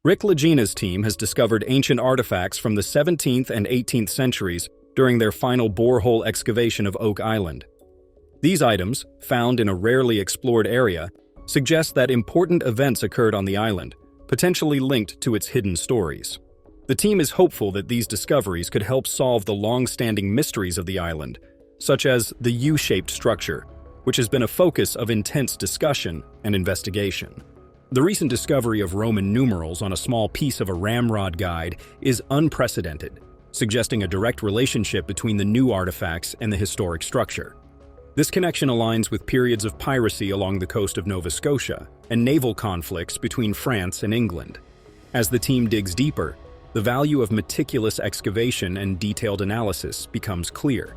Lagena's team has discovered ancient artifacts from the 17th and 18th centuries during their final borehole excavation of Oak Island. These items, found in a rarely explored area, suggest that important events occurred on the island, potentially linked to its hidden stories. The team is hopeful that these discoveries could help solve the long-standing mysteries of the island, such as the U-shaped structure, which has been a focus of intense discussion and investigation. The recent discovery of Roman numerals on a small piece of a ramrod guide is unprecedented, suggesting a direct relationship between the new artifacts and the historic structure. This connection aligns with periods of piracy along the coast of Nova Scotia and naval conflicts between France and England. As the team digs deeper, the value of meticulous excavation and detailed analysis becomes clear.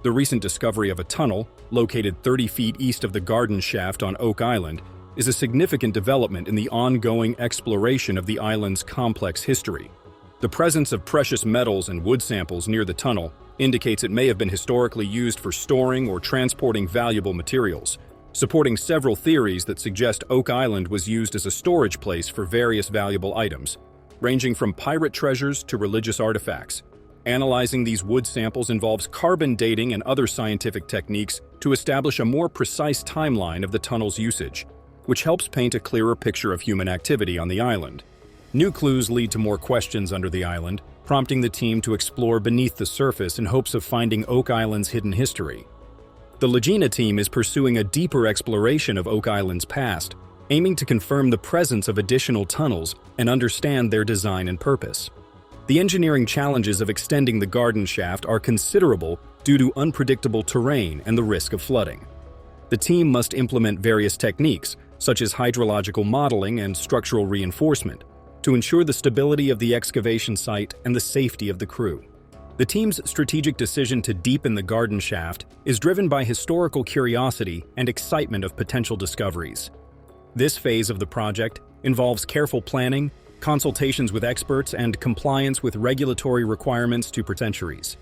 The recent discovery of a tunnel, located 30 feet east of the garden shaft on Oak Island, is a significant development in the ongoing exploration of the island's complex history. The presence of precious metals and wood samples near the tunnel indicates it may have been historically used for storing or transporting valuable materials, supporting several theories that suggest Oak Island was used as a storage place for various valuable items, ranging from pirate treasures to religious artifacts. Analyzing these wood samples involves carbon dating and other scientific techniques to establish a more precise timeline of the tunnel's usage, which helps paint a clearer picture of human activity on the island. New clues lead to more questions under the island, prompting the team to explore beneath the surface in hopes of finding Oak Island's hidden history. The Lagena team is pursuing a deeper exploration of Oak Island's past, aiming to confirm the presence of additional tunnels and understand their design and purpose. The engineering challenges of extending the garden shaft are considerable due to unpredictable terrain and the risk of flooding. The team must implement various techniques, such as hydrological modeling and structural reinforcement, to ensure the stability of the excavation site and the safety of the crew. The team's strategic decision to deepen the garden shaft is driven by historical curiosity and excitement of potential discoveries. This phase of the project involves careful planning, consultations with experts, and compliance with regulatory requirements to centuries.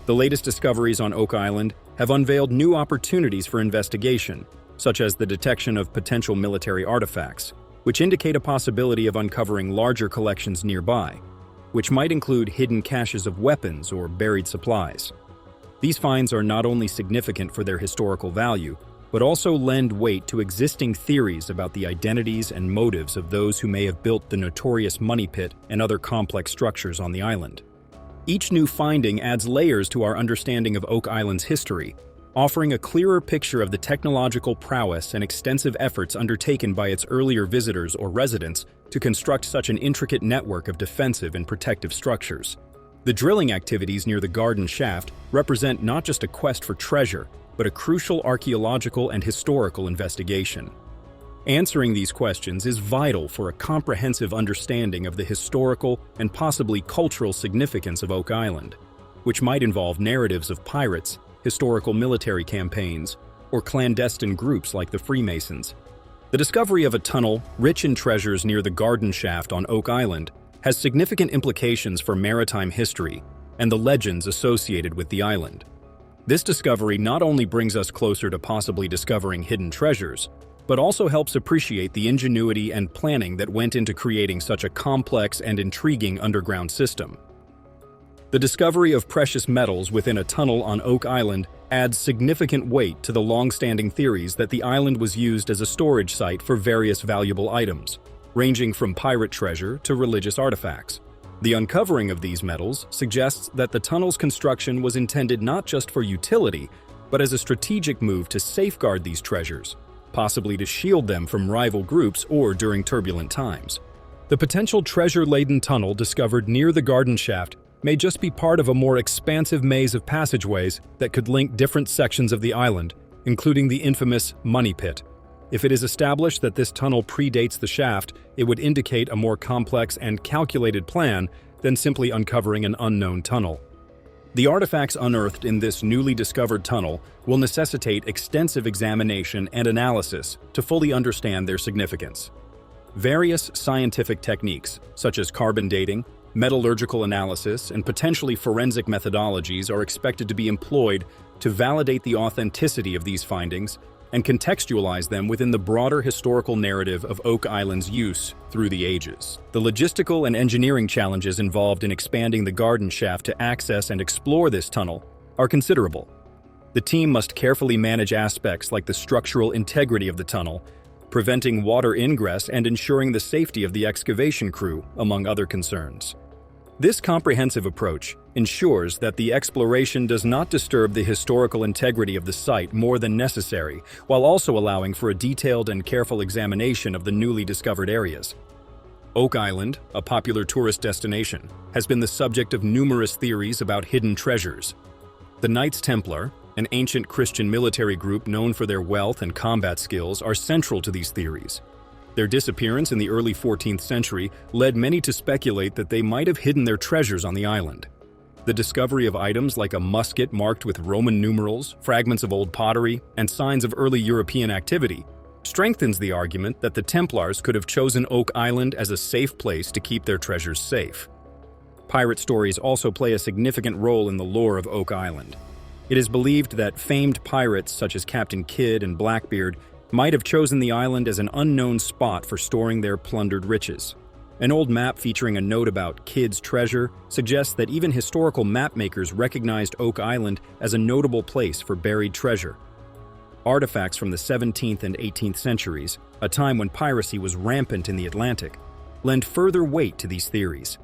The latest discoveries on Oak Island have unveiled new opportunities for investigation, such as the detection of potential military artifacts, which indicate a possibility of uncovering larger collections nearby, which might include hidden caches of weapons or buried supplies. These finds are not only significant for their historical value, but also lend weight to existing theories about the identities and motives of those who may have built the notorious money pit and other complex structures on the island. Each new finding adds layers to our understanding of Oak Island's history, offering a clearer picture of the technological prowess and extensive efforts undertaken by its earlier visitors or residents to construct such an intricate network of defensive and protective structures. The drilling activities near the garden shaft represent not just a quest for treasure, but a crucial archaeological and historical investigation. Answering these questions is vital for a comprehensive understanding of the historical and possibly cultural significance of Oak Island, which might involve narratives of pirates, historical military campaigns, or clandestine groups like the Freemasons. The discovery of a tunnel rich in treasures near the garden shaft on Oak Island has significant implications for maritime history and the legends associated with the island. This discovery not only brings us closer to possibly discovering hidden treasures, but also helps appreciate the ingenuity and planning that went into creating such a complex and intriguing underground system. The discovery of precious metals within a tunnel on Oak Island adds significant weight to the long-standing theories that the island was used as a storage site for various valuable items, ranging from pirate treasure to religious artifacts. The uncovering of these metals suggests that the tunnel's construction was intended not just for utility, but as a strategic move to safeguard these treasures, possibly to shield them from rival groups or during turbulent times. The potential treasure-laden tunnel discovered near the garden shaft may just be part of a more expansive maze of passageways that could link different sections of the island, including the infamous money pit. If it is established that this tunnel predates the shaft, it would indicate a more complex and calculated plan than simply uncovering an unknown tunnel. The artifacts unearthed in this newly discovered tunnel will necessitate extensive examination and analysis to fully understand their significance. Various scientific techniques, such as carbon dating, metallurgical analysis, and potentially forensic methodologies are expected to be employed to validate the authenticity of these findings and contextualize them within the broader historical narrative of Oak Island's use through the ages. The logistical and engineering challenges involved in expanding the garden shaft to access and explore this tunnel are considerable. The team must carefully manage aspects like the structural integrity of the tunnel, preventing water ingress and ensuring the safety of the excavation crew, among other concerns. This comprehensive approach ensures that the exploration does not disturb the historical integrity of the site more than necessary, while also allowing for a detailed and careful examination of the newly discovered areas. Oak Island, a popular tourist destination, has been the subject of numerous theories about hidden treasures. The Knights Templar, an ancient Christian military group known for their wealth and combat skills, are central to these theories. Their disappearance in the early 14th century led many to speculate that they might have hidden their treasures on the island. The discovery of items like a musket marked with Roman numerals, fragments of old pottery, and signs of early European activity strengthens the argument that the Templars could have chosen Oak Island as a safe place to keep their treasures safe. Pirate stories also play a significant role in the lore of Oak Island. It is believed that famed pirates such as Captain Kidd and Blackbeard might have chosen the island as an unknown spot for storing their plundered riches. An old map featuring a note about Kidd's treasure suggests that even historical mapmakers recognized Oak Island as a notable place for buried treasure. Artifacts from the 17th and 18th centuries, a time when piracy was rampant in the Atlantic, lend further weight to these theories.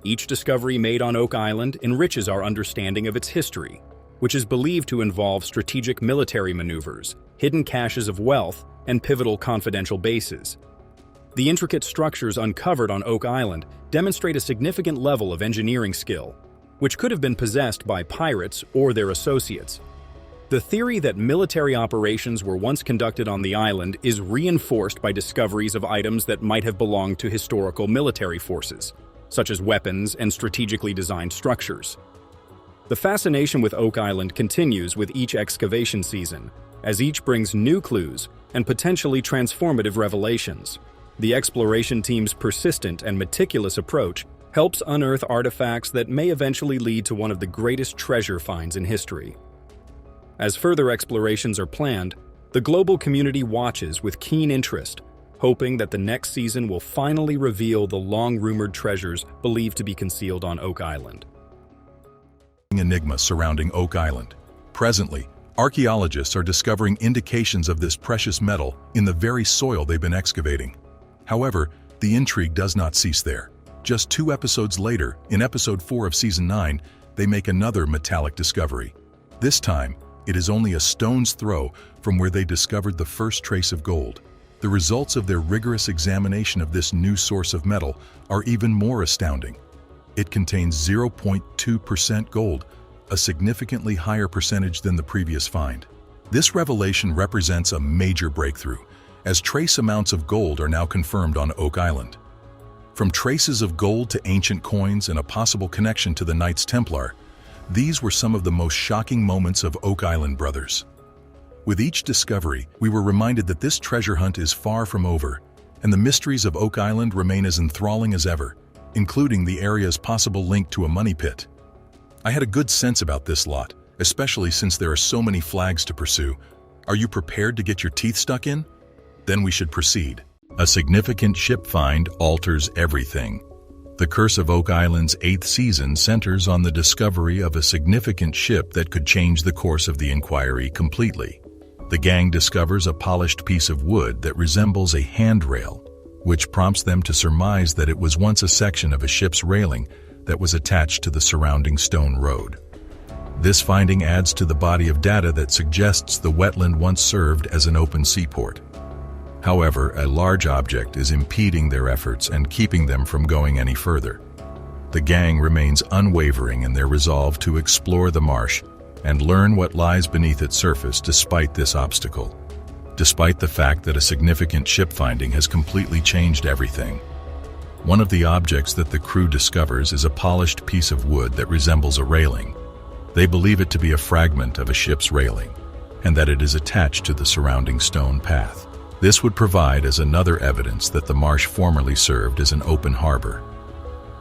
Each discovery made on Oak Island enriches our understanding of its history, which is believed to involve strategic military maneuvers, hidden caches of wealth, and pivotal confidential bases. The intricate structures uncovered on Oak Island demonstrate a significant level of engineering skill, which could have been possessed by pirates or their associates. The theory that military operations were once conducted on the island is reinforced by discoveries of items that might have belonged to historical military forces, such as weapons and strategically designed structures. The fascination with Oak Island continues with each excavation season, as each brings new clues and potentially transformative revelations. The exploration team's persistent and meticulous approach helps unearth artifacts that may eventually lead to one of the greatest treasure finds in history. As further explorations are planned, the global community watches with keen interest, hoping that the next season will finally reveal the long-rumored treasures believed to be concealed on Oak Island. Enigma surrounding Oak Island. Presently, archaeologists are discovering indications of this precious metal in the very soil they've been excavating. However, the intrigue does not cease there. Just 2 episodes later, in episode 4 of season 9, they make another metallic discovery. This time, it is only a stone's throw from where they discovered the first trace of gold. The results of their rigorous examination of this new source of metal are even more astounding. It contains 0.2% gold, a significantly higher percentage than the previous find. This revelation represents a major breakthrough, as trace amounts of gold are now confirmed on Oak Island. From traces of gold to ancient coins and a possible connection to the Knights Templar, these were some of the most shocking moments of Oak Island Brothers. With each discovery, we were reminded that this treasure hunt is far from over, and the mysteries of Oak Island remain as enthralling as ever, including the area's possible link to a money pit. I had a good sense about this lot, especially since there are so many flags to pursue. Are you prepared to get your teeth stuck in? Then we should proceed. A significant ship find alters everything. The Curse of Oak Island's 8th season centers on the discovery of a significant ship that could change the course of the inquiry completely. The gang discovers a polished piece of wood that resembles a handrail, which prompts them to surmise that it was once a section of a ship's railing that was attached to the surrounding stone road. This finding adds to the body of data that suggests the wetland once served as an open seaport. However, a large object is impeding their efforts and keeping them from going any further. The gang remains unwavering in their resolve to explore the marsh and learn what lies beneath its surface despite this obstacle. Despite the fact that a significant ship finding has completely changed everything. One of the objects that the crew discovers is a polished piece of wood that resembles a railing. They believe it to be a fragment of a ship's railing, and that it is attached to the surrounding stone path. This would provide as another evidence that the marsh formerly served as an open harbor.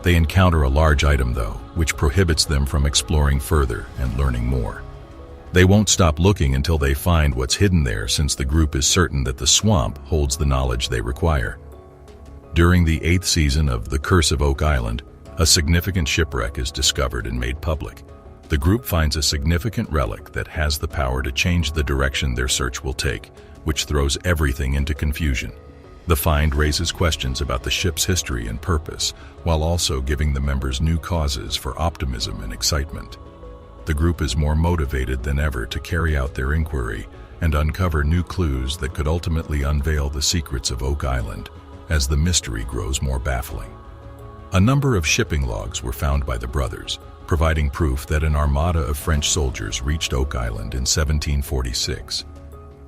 They encounter a large item, though, which prohibits them from exploring further and learning more. They won't stop looking until they find what's hidden there, since the group is certain that the swamp holds the knowledge they require. During the 8th season of The Curse of Oak Island, a significant shipwreck is discovered and made public. The group finds a significant relic that has the power to change the direction their search will take, which throws everything into confusion. The find raises questions about the ship's history and purpose, while also giving the members new causes for optimism and excitement. The group is more motivated than ever to carry out their inquiry and uncover new clues that could ultimately unveil the secrets of Oak Island, as the mystery grows more baffling. A number of shipping logs were found by the brothers, providing proof that an armada of French soldiers reached Oak Island in 1746.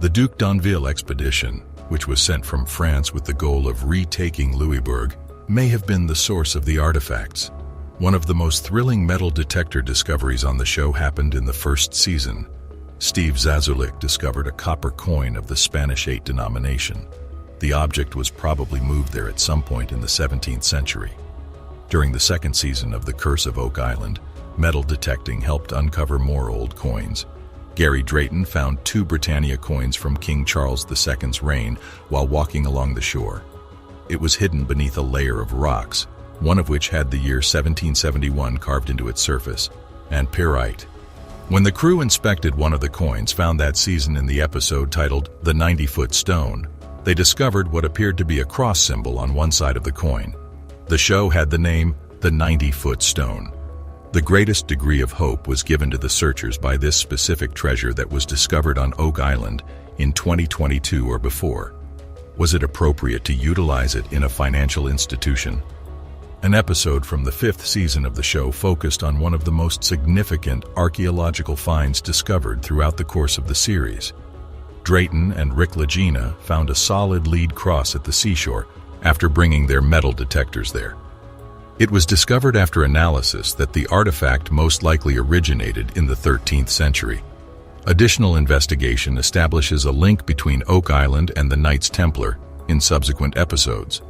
The Duc d'Anville expedition, which was sent from France with the goal of retaking Louisbourg, may have been the source of the artifacts. One of the most thrilling metal detector discoveries on the show happened in the 1st season. Steve Zazulik discovered a copper coin of the Spanish 8 denomination. The object was probably moved there at some point in the 17th century. During the 2nd season of The Curse of Oak Island, metal detecting helped uncover more old coins. Gary Drayton found 2 Britannia coins from King Charles II's reign while walking along the shore. It was hidden beneath a layer of rocks, one of which had the year 1771 carved into its surface, and pyrite. When the crew inspected one of the coins found that season in the episode titled The 90-Foot Stone, they discovered what appeared to be a cross symbol on one side of the coin. The show had the name The 90-Foot Stone. The greatest degree of hope was given to the searchers by this specific treasure that was discovered on Oak Island in 2022 or before. Was it appropriate to utilize it in a financial institution? An episode from the 5th season of the show focused on one of the most significant archaeological finds discovered throughout the course of the series. Drayton and Lagena found a solid lead cross at the seashore after bringing their metal detectors there. It was discovered after analysis that the artifact most likely originated in the 13th century. Additional investigation establishes a link between Oak Island and the Knights Templar in subsequent episodes.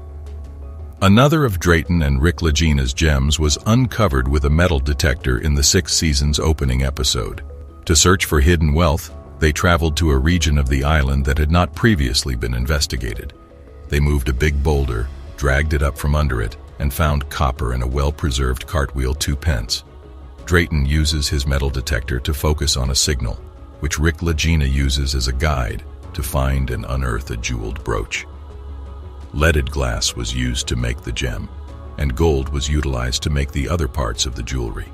Another of Drayton and Lagena's gems was uncovered with a metal detector in the 6th season's opening episode. To search for hidden wealth, they traveled to a region of the island that had not previously been investigated. They moved a big boulder, dragged it up from under it, and found copper and a well-preserved cartwheel 2 pence. Drayton uses his metal detector to focus on a signal, which Lagena uses as a guide to find and unearth a jeweled brooch. Leaded glass was used to make the gem, and gold was utilized to make the other parts of the jewelry.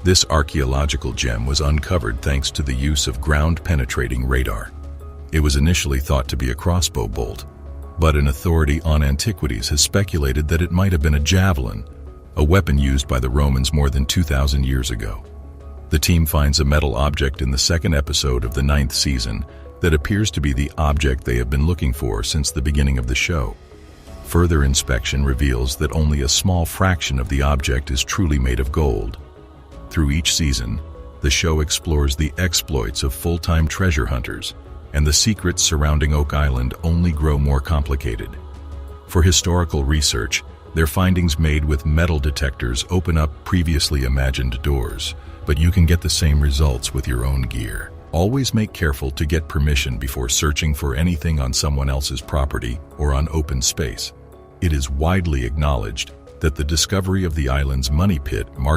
This archaeological gem was uncovered thanks to the use of ground-penetrating radar. It was initially thought to be a crossbow bolt, but an authority on antiquities has speculated that it might have been a javelin, a weapon used by the Romans more than 2,000 years ago. The team finds a metal object in the 2nd episode of the 9th season that appears to be the object they have been looking for since the beginning of the show. Further inspection reveals that only a small fraction of the object is truly made of gold. Through each season, the show explores the exploits of full-time treasure hunters, and the secrets surrounding Oak Island only grow more complicated. For historical research, their findings made with metal detectors open up previously imagined doors, but you can get the same results with your own gear. Always make careful to get permission before searching for anything on someone else's property or on open space. It is widely acknowledged that the discovery of the island's money pit marked